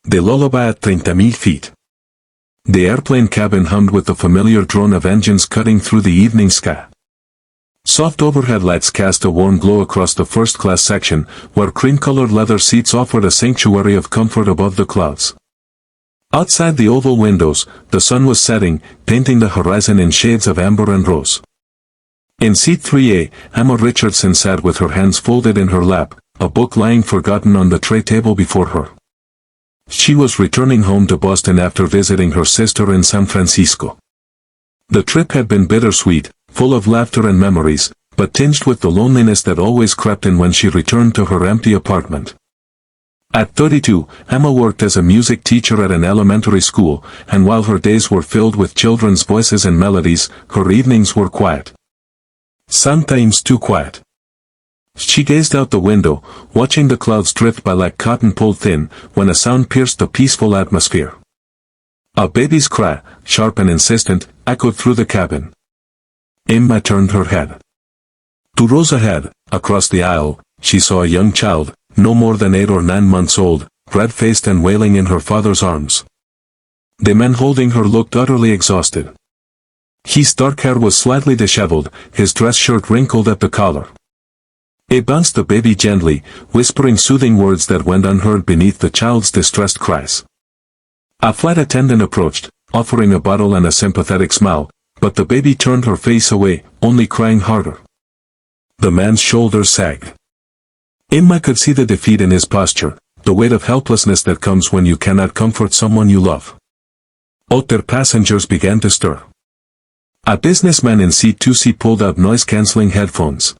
The lullaby at 30,000 feet. The airplane cabin hummed with the familiar drone of engines cutting through the evening sky. Soft overhead lights cast a warm glow across the first-class section, where cream-colored leather seats offered a sanctuary of comfort above the clouds. Outside the oval windows, the sun was setting, painting the horizon in shades of amber and rose. In seat 3A, Emma Richardson sat with her hands folded in her lap, a book lying forgotten on the tray table before her. She was returning home to Boston after visiting her sister in San Francisco. The trip had been bittersweet, full of laughter and memories, but tinged with the loneliness that always crept in when she returned to her empty apartment. At 32, Emma worked as a music teacher at an elementary school, and while her days were filled with children's voices and melodies, her evenings were quiet. Sometimes too quiet. She gazed out the window, watching the clouds drift by like cotton pulled thin, when a sound pierced the peaceful atmosphere. A baby's cry, sharp and insistent, echoed through the cabin. Emma turned her head. 2 rows ahead, across the aisle, she saw a young child, no more than 8 or 9 months old, red-faced and wailing in her father's arms. The man holding her looked utterly exhausted. His dark hair was slightly disheveled, his dress shirt wrinkled at the collar. He bounced the baby gently, whispering soothing words that went unheard beneath the child's distressed cries. A flight attendant approached, offering a bottle and a sympathetic smile, but the baby turned her face away, only crying harder. The man's shoulders sagged. Emma could see the defeat in his posture, the weight of helplessness that comes when you cannot comfort someone you love. Other passengers began to stir. A businessman in seat 2C pulled out noise-canceling headphones.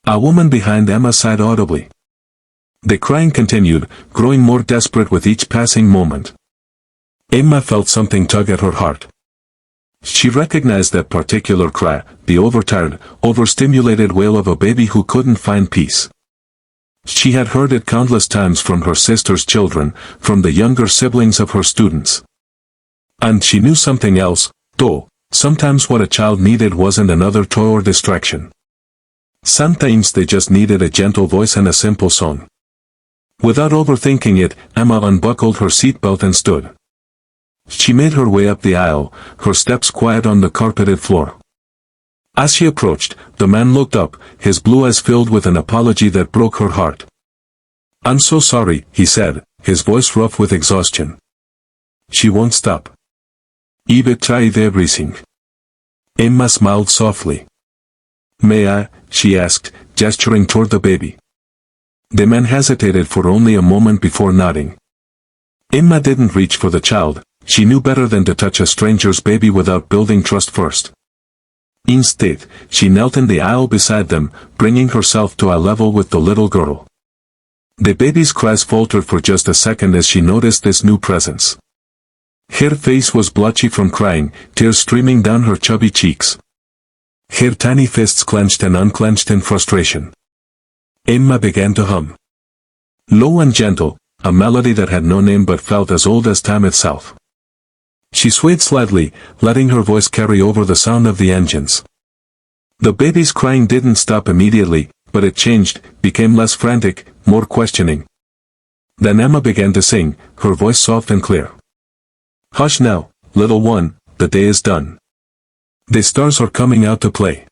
A woman behind Emma sighed audibly. The crying continued, growing more desperate with each passing moment. Emma felt something tug at her heart. She recognized that particular cry, the overtired, overstimulated wail of a baby who couldn't find peace. She had heard it countless times from her sister's children, from the younger siblings of her students. And she knew something else, though, sometimes what a child needed wasn't another toy or distraction. Sometimes they just needed a gentle voice and a simple song. Without overthinking it, Emma unbuckled her seatbelt and stood. She made her way up the aisle, her steps quiet on the carpeted floor. As she approached, the man looked up, his blue eyes filled with an apology that broke her heart. "I'm so sorry," he said, his voice rough with exhaustion. "She won't stop. Ibe tried everything." Emma smiled softly. "May I?" she asked, gesturing toward the baby. The man hesitated for only a moment before nodding. Emma didn't reach for the child. She knew better than to touch a stranger's baby without building trust first. Instead, she knelt in the aisle beside them, bringing herself to a level with the little girl. The baby's cries faltered for just a second as she noticed this new presence. Her face was blotchy from crying, tears streaming down her chubby cheeks. Her tiny fists clenched and unclenched in frustration. Emma began to hum. Low and gentle, a melody that had no name but felt as old as time itself. She swayed slightly, letting her voice carry over the sound of the engines. The baby's crying didn't stop immediately, but it changed, became less frantic, more questioning. Then Emma began to sing, her voice soft and clear. "Hush now, little one, the day is done. The stars are coming out to play.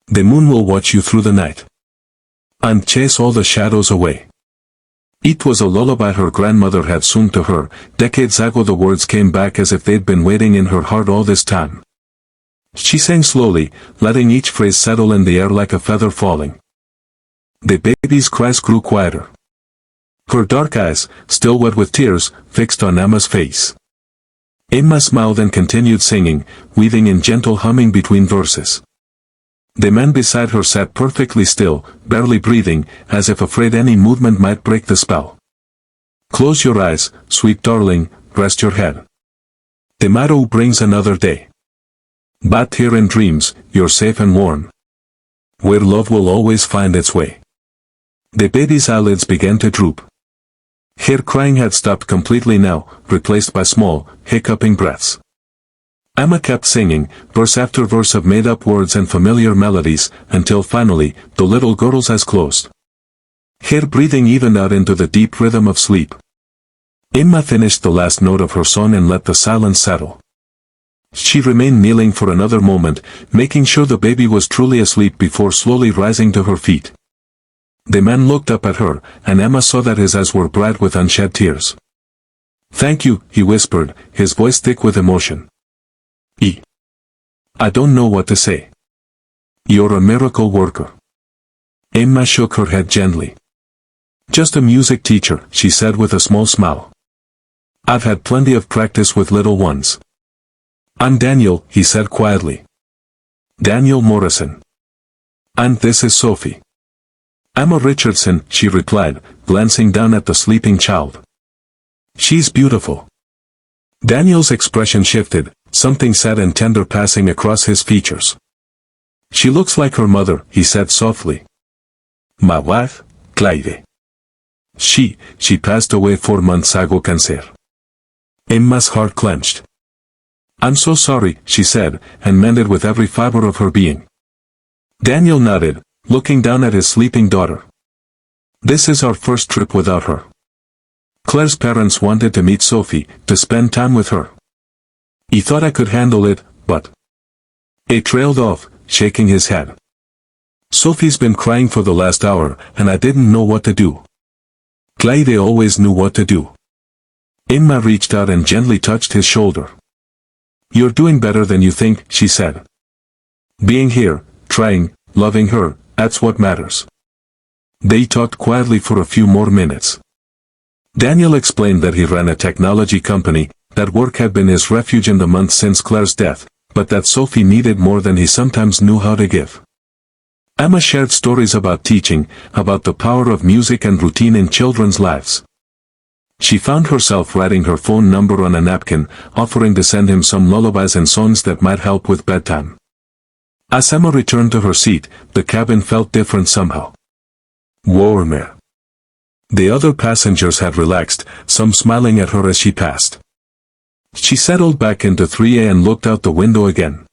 The moon will watch you through the night. And chase all the shadows away." It was a lullaby her grandmother had sung to her. Decades ago the words came back as if they'd been waiting in her heart all this time. She sang slowly, letting each phrase settle in the air like a feather falling. The baby's cries grew quieter. Her dark eyes, still wet with tears, fixed on Emma's face. Emma smiled and continued singing, weaving in gentle humming between verses. The man beside her sat perfectly still, barely breathing, as if afraid any movement might break the spell. "Close your eyes, sweet darling, rest your head. Tomorrow brings another day. But here in dreams, you're safe and warm, where love will always find its way." The baby's eyelids began to droop. Her crying had stopped completely now, replaced by small, hiccuping breaths. Emma kept singing, verse after verse of made-up words and familiar melodies, until finally, the little girl's eyes closed. Her breathing evened out into the deep rhythm of sleep. Emma finished the last note of her song and let the silence settle. She remained kneeling for another moment, making sure the baby was truly asleep before slowly rising to her feet. The man looked up at her, and Emma saw that his eyes were bright with unshed tears. "Thank you," he whispered, his voice thick with emotion. "I don't know what to say. You're a miracle worker." Emma shook her head gently. "Just a music teacher," she said with a small smile. "I've had plenty of practice with little ones." "I'm Daniel," he said quietly. "Daniel Morrison. And this is Sophie." "Emma Richardson," she replied, glancing down at the sleeping child. "She's beautiful." Daniel's expression shifted, something sad and tender passing across his features. "She looks like her mother," he said softly. "My wife, Claire. She passed away 4 months ago, cancer." Emma's heart clenched. "I'm so sorry," she said, and mended with every fiber of her being. Daniel nodded, looking down at his sleeping daughter. "This is our first trip without her. Claire's parents wanted to meet Sophie, to spend time with her. He thought I could handle it, but..." He trailed off, shaking his head. "Sophie's been crying for the last hour, and I didn't know what to do." Claire always knew what to do. Emma reached out and gently touched his shoulder. "You're doing better than you think," she said. "Being here, trying, loving her, that's what matters." They talked quietly for a few more minutes. Daniel explained that he ran a technology company, that work had been his refuge in the months since Claire's death, but that Sophie needed more than he sometimes knew how to give. Emma shared stories about teaching, about the power of music and routine in children's lives. She found herself writing her phone number on a napkin, offering to send him some lullabies and songs that might help with bedtime. As Emma returned to her seat, the cabin felt different somehow. Warmer. The other passengers had relaxed, some smiling at her as she passed. She settled back into 3A and looked out the window again.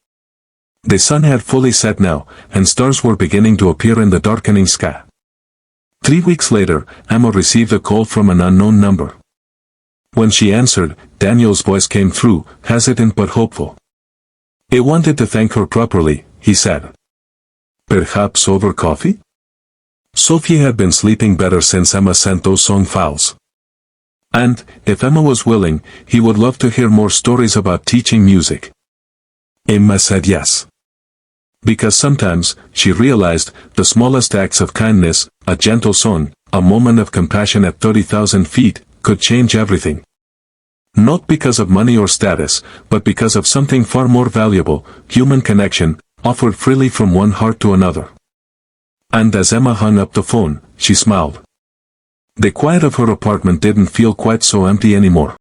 The sun had fully set now, and stars were beginning to appear in the darkening sky. 3 weeks later, Emma received a call from an unknown number. When she answered, Daniel's voice came through, hesitant but hopeful. "I wanted to thank her properly," he said. "Perhaps over coffee?" Sophie had been sleeping better since Emma sent those song files. And, if Emma was willing, he would love to hear more stories about teaching music. Emma said yes. Because sometimes, she realized, the smallest acts of kindness, a gentle song, a moment of compassion at 30,000 feet, could change everything. Not because of money or status, but because of something far more valuable, human connection, offered freely from one heart to another. And as Emma hung up the phone, she smiled. The quiet of her apartment didn't feel quite so empty anymore.